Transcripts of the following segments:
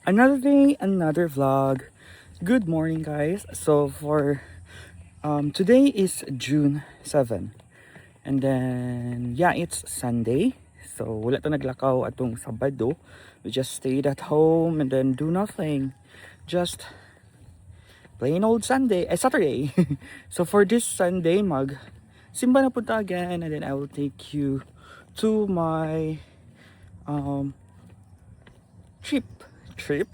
Another day, another vlog. Good morning, guys. So for today is June 7. And then yeah, it's Sunday. So wala ta naglakaw atong Sabado. We just stayed at home and then do nothing. Just plain old Saturday. So for this Sunday simba na punta again, and then I will take you to my um trip. Trip?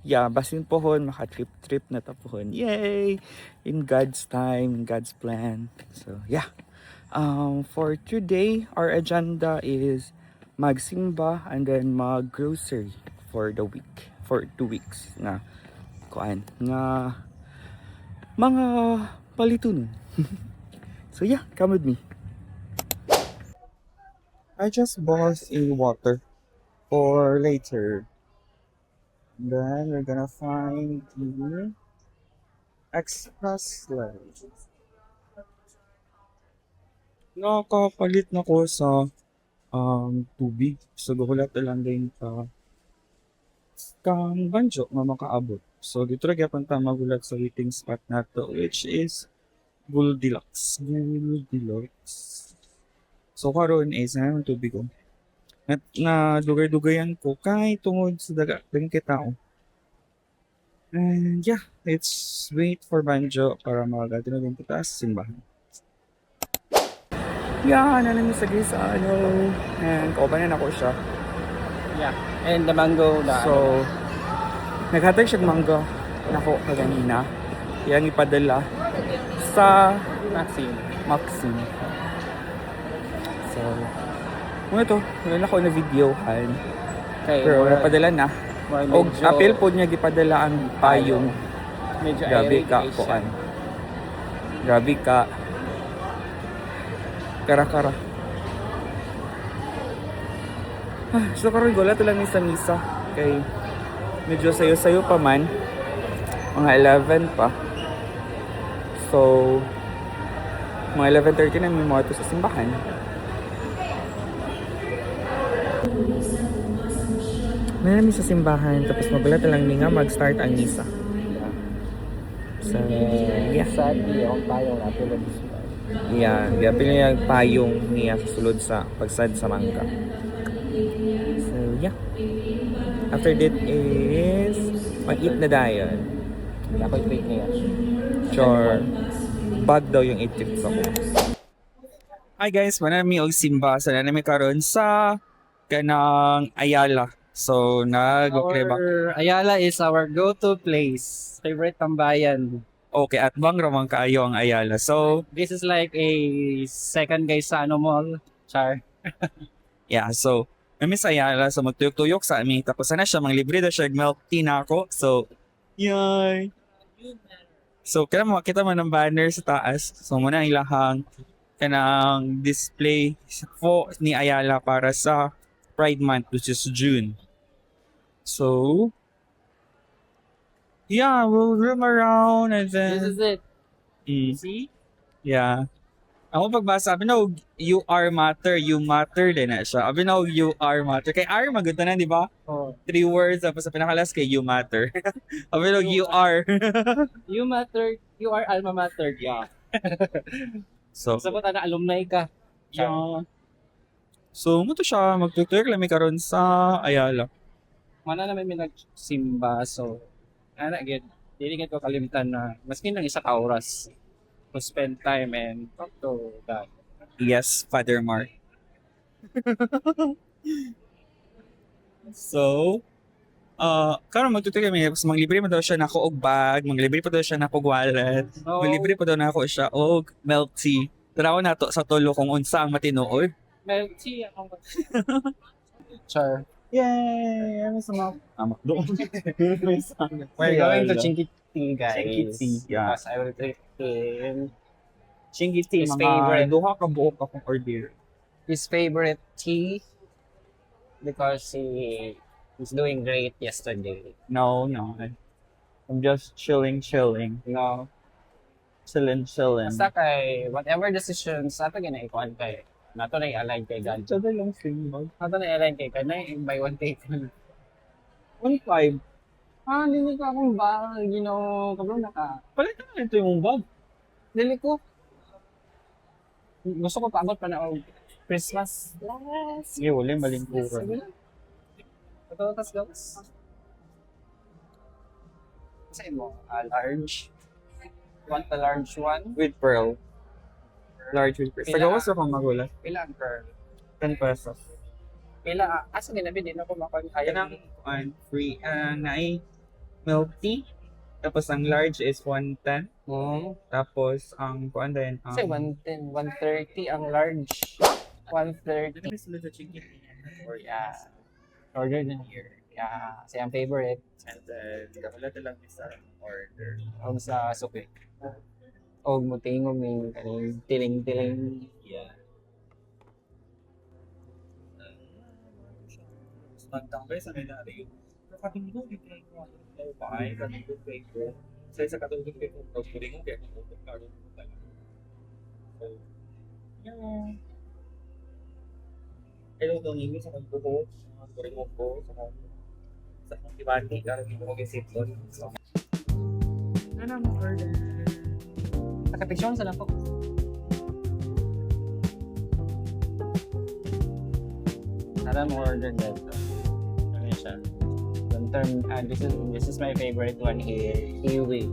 Yeah, basin pohon, maka-trip na ta pohon. Yay! In God's time, in God's plan. So, yeah. For today, our agenda is magsimba and then mag-grocery for the week. For 2 weeks na nga mga palitun. So, yeah, come with me. I just bought a water for later. Then we're gonna find the express lane. Nakakapalit na ko sa tubig. So guhulat na lang din kang banjo nga makaabot. So dito ra gyapon ta magulat sa waiting spot nato, which is Goldilocks. Goldilocks. So karon is na yung tubig ko. Na dugay-dugayan ko kay tungod sa dagang kitao. And yeah, let's wait for banjo para magato na din kita sa simbahan. Yeah, namin sa and open na ako siya. Yeah, and the mango na So, naghatag siya mango nako kaganina. Yang ipadala sa Maxim. So, ito, wala ko na video kan. Okay, Pero napadala na. O apel po niya gipadala ang payong. Medyo Grabe ka kuan. Grabe ka. Kara-kara. So karon wala lang ni sa misa kay medyo sayo-sayo pa man. Mga 11 pa. So mga 11:30 na may mga sa simbahan. May namin sa simbahan tapos magulat lang ni nga mag-start ang misa. So yeah. Sadly, ako tayo na tulad Yeah, gapin niya yung payong niya sa sulod sa pagsad sa mangga. So, yeah. After that is mag-eat na dayon. Ako yung fake niya. Sure. Bag daw yung 8 tips ako. Hi guys, manami og simba. So, nanami karon sa kanang Ayala. So, Our Ayala is our go-to place. Favorite tambayan. Okay, at bang ramang kaayo ang Ayala. So, This is like a second guys sa mall. Char. yeah, so may sa Ayala, so magtuyok-tuyok sa amin. Tapos sana siya, libre daw siya, milktea na ako. So, yay! So, kaya makita mo ng banner sa taas. So, muna ang ilahang kanang display po ni Ayala para sa Pride Month, which is June. So, yeah, we'll roam around and then... This is it. See? Yeah. Ako pagbasa, sabi na, you are matter, you matter din na siya. Sabi na, you are matter. Kay R, maganda na, di ba? Oh. 3 words, tapos sa pinakalas kay you matter. Sabi na, you are. You matter. You are alma mater. Yeah. So, Sa na alumni ka. yeah. So, mo to siya, magtutuloy lang may karon sa Ayala. Mana naman may nagsimba. So, again, hindi ko kalimutan na maski lang isa ka oras to spend time and talk to God. Yes, Father Mark. So, karon magtutuloy kami, maglibre mo daw siya na ako og bag, maglibre pa daw siya na ako wallet, Oh. maglibre pa daw na ako siya og milk tea. Taraw na to sa tulo kung unsa ang matinuod. Milk tea ako. Char. Yay! Ano sa mga amak doon? We're going to ChingkeeXTokyo2x, guys. ChingkeeXTokyo2x, yeah. Because I will take him ChingkeeXTokyo2x, His mga favorite. duha ka buok akong order. his favorite tea because he's doing great yesterday. No. I'm just chilling. No. Chilling. Basta kay whatever decisions ato ginaikuan kay nato na i-align kay God. Sada lang single. Nato na i-align kay God na by one take. 1.5. Dili ka akong bag, kabro na ka. Palit na ito yung bag. Dili ko. Gusto ko paabot pa na og Christmas. Last. Sige, wala maling pura. Sige lang. Ito, tas gawas. Sa'yo mo, large. Want the large one? With pearl. Large with pearl. Sa Pila? gawas ako magulat. Pila ang pearl? 10 pesos. Pila, asa ginabi, di na ko makakaya Yan ang free, na ay milktea. Tapos ang large is 110. Tapos ang kuan din. Kasi 110, 130 ang large. 130. Sunod sa chicken. Or Yeah. Order na here. Yeah. Kasi ang favorite. And then, wala lang isa order. Ang sa suki. O mutingog ng kaning tiling-tiling. Yeah. Magtambay sa nila rin. Katulog dito yung mga bahay, katulog ko. Sa katulog ko, pagpuling ko, kaya kung karo talaga. So, yeah. Hello, dong sa pagbuho, sa mga ko, sa kong ibati, karo yung mga sipon. So, ano mo order? Nakapiksyon sa lang po. Nara mo order dito. Ano siya? Long term, this is my favorite one here. Kiwi.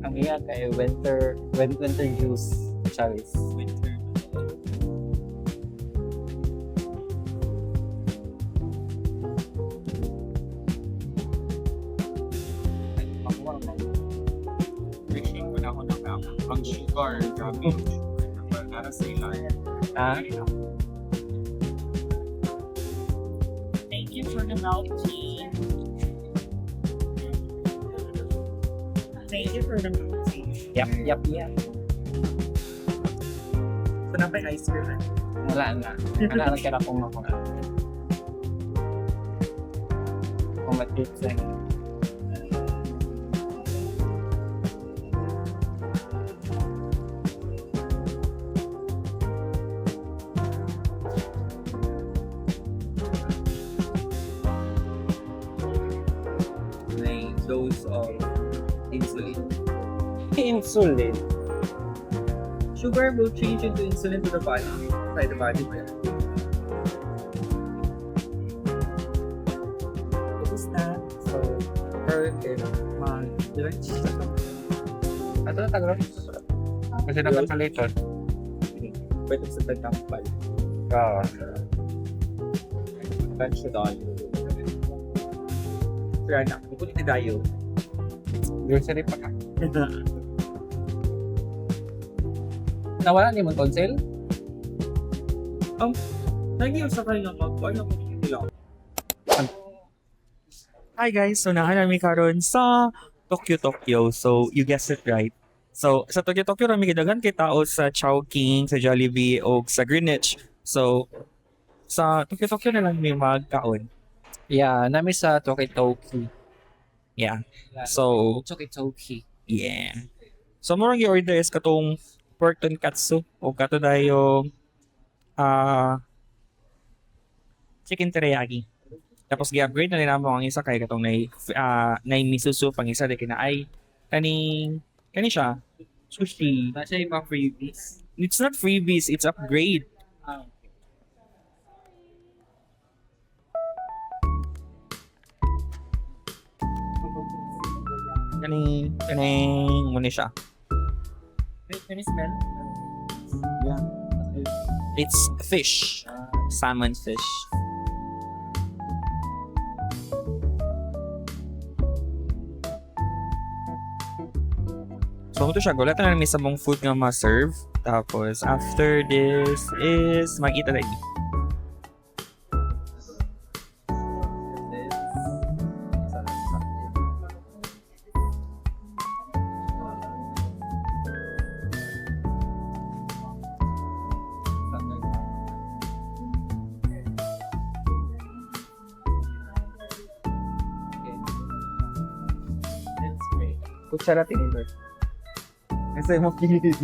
Ang iya kay winter juice. Chavis. Winter. Wishing ko na ako ng ang sugar, grabe. Para sa ilan. Thank you for the milktea. Thank you for the milktea. Yep. So, na ba yung ice cream? Wala na. Ano kaya akong makuha? Kung matits eh. May dose of insulin. Insulin. Sugar will change into insulin to the body. By the body. What is that? So, perfect. Lunch. Ato na tagalog. Kasi nakakaliton. Pwede sa pagkampal. Lunch sa doon. Kaya na, pupunit na tayo. Grocery pa ka. Nawala ni mong tonsil? Lagi yung sakay ng ano kung hindi lang. Hi guys, so nahanami karon sa Tokyo. So, you guessed it right. So, sa Tokyo, rami gidagan kay tao sa Chowking, sa Jollibee, o sa Greenwich. So, sa Tokyo na lang may magkaon. Yeah, nami sa Toki-Toki. Yeah. So, Toki-Toki. yeah. So, murang i-order is katong pork tonkatsu o kato dayong chicken teriyaki. Tapos gi-upgrade na nila mo ang isa kay katong nay miso soup ang isa di kina ay kani siya sushi. Na siya yung freebies. It's not freebies, it's upgrade. Kaning muna siya. Can you smell? Yeah. It's fish. Salmon fish. So, ito siya. Gulatan na namin sa mong food nga ma-serve. Tapos, after this is mag-eat already. Kutsara tinidor. Kasi mo kilig.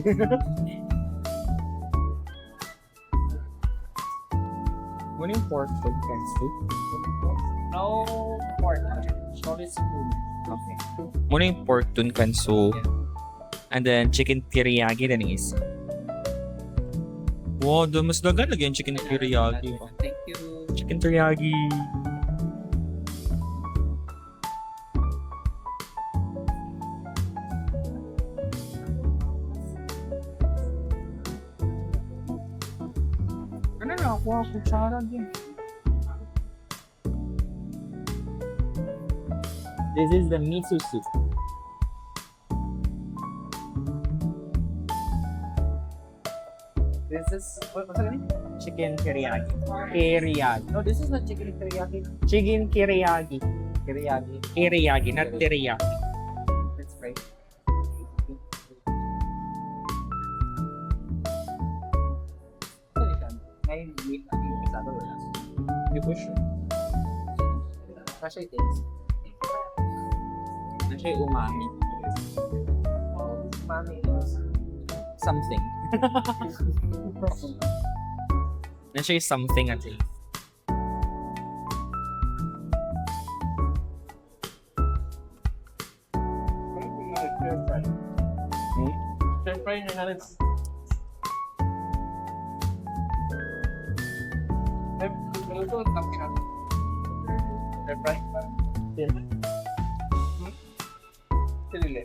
Muna yung pork tonkatsu. No pork. Sorry, spoon. Okay. Muna yung pork tonkatsu. And then chicken teriyaki na ng isa. Wow, mas dagan lagi yung chicken teriyaki. Thank you. Chicken teriyaki. Ano na ako? Kutsara din. This is the miso soup. This is, what's the name? Chicken teriyaki. Teriyaki. No, this is not chicken teriyaki. Chicken teriyaki. Teriyaki. Teriyaki, not teriyaki. That's right. Ngayon, wait, ang isado wala. You push it. Kasi it is. Ano siya yung umami? Umami is Something. Ano siya yung something at least? stir fry na natin. Ito, tapos na. Stir fry. Silili.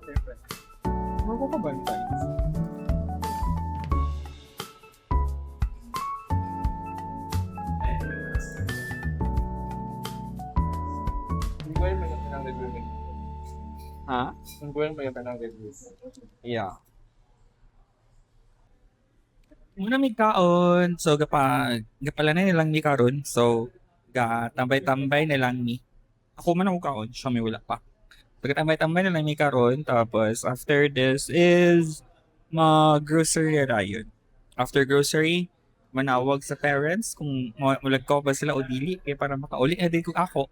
Stir fry. Ano ko ba ito? Unggoy mo yung pinang-review. Ha? Unggoy mo yung pinang-review. Yeah. Muna may kaon. So, gapala na nilang ni karon. So, tambay-tambay na lang ni. Ako man ako kaon. Siya may wala pa. Pagkatambay-tambay na lang ni karon. Tapos, after this is mag-grocery na yun. After grocery, manawag sa parents kung mulag ko ba sila o dili. Kaya para makauli na din ko ako.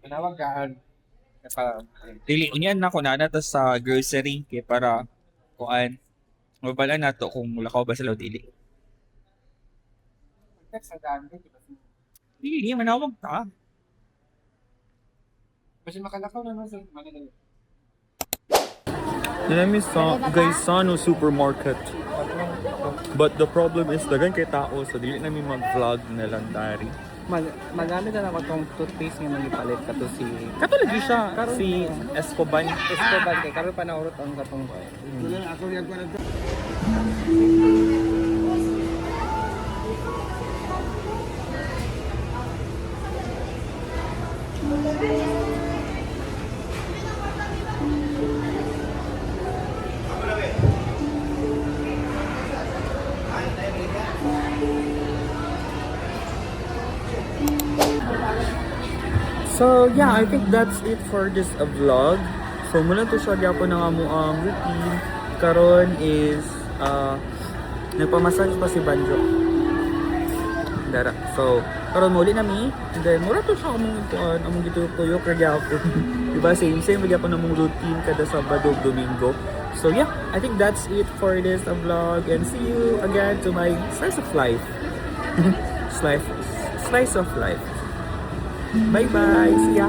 Manawag ka. Dili, unyan na ako na sa grocery. Kaya para kuan. Mabala na to kung mula ko ba sila o dili. Text ang dami. Dili, manawag ta. Kasi makalakaw naman sa manila. Nami sa guys Sano supermarket. But the problem is dagan kay tao so dili namin mag-vlog na lang dari. Magamit na ako tong toothpaste nga magipalit kato si Kato lagi siya si Escoban. Esteban kay karon pa naurot ang katong So yeah, I think that's it for this vlog. So muna to siya gyapon ng amo ang routine. Karon is nagpamassage pa si Banjo. Dara. So karon muli nami and then mura to siya among gituyo kay gyapon. Diba same gyapon among routine kada Sabado ug Domingo. So yeah, I think that's it for this vlog and see you again to my slice of life. Slice of life. Bye bye. See ya.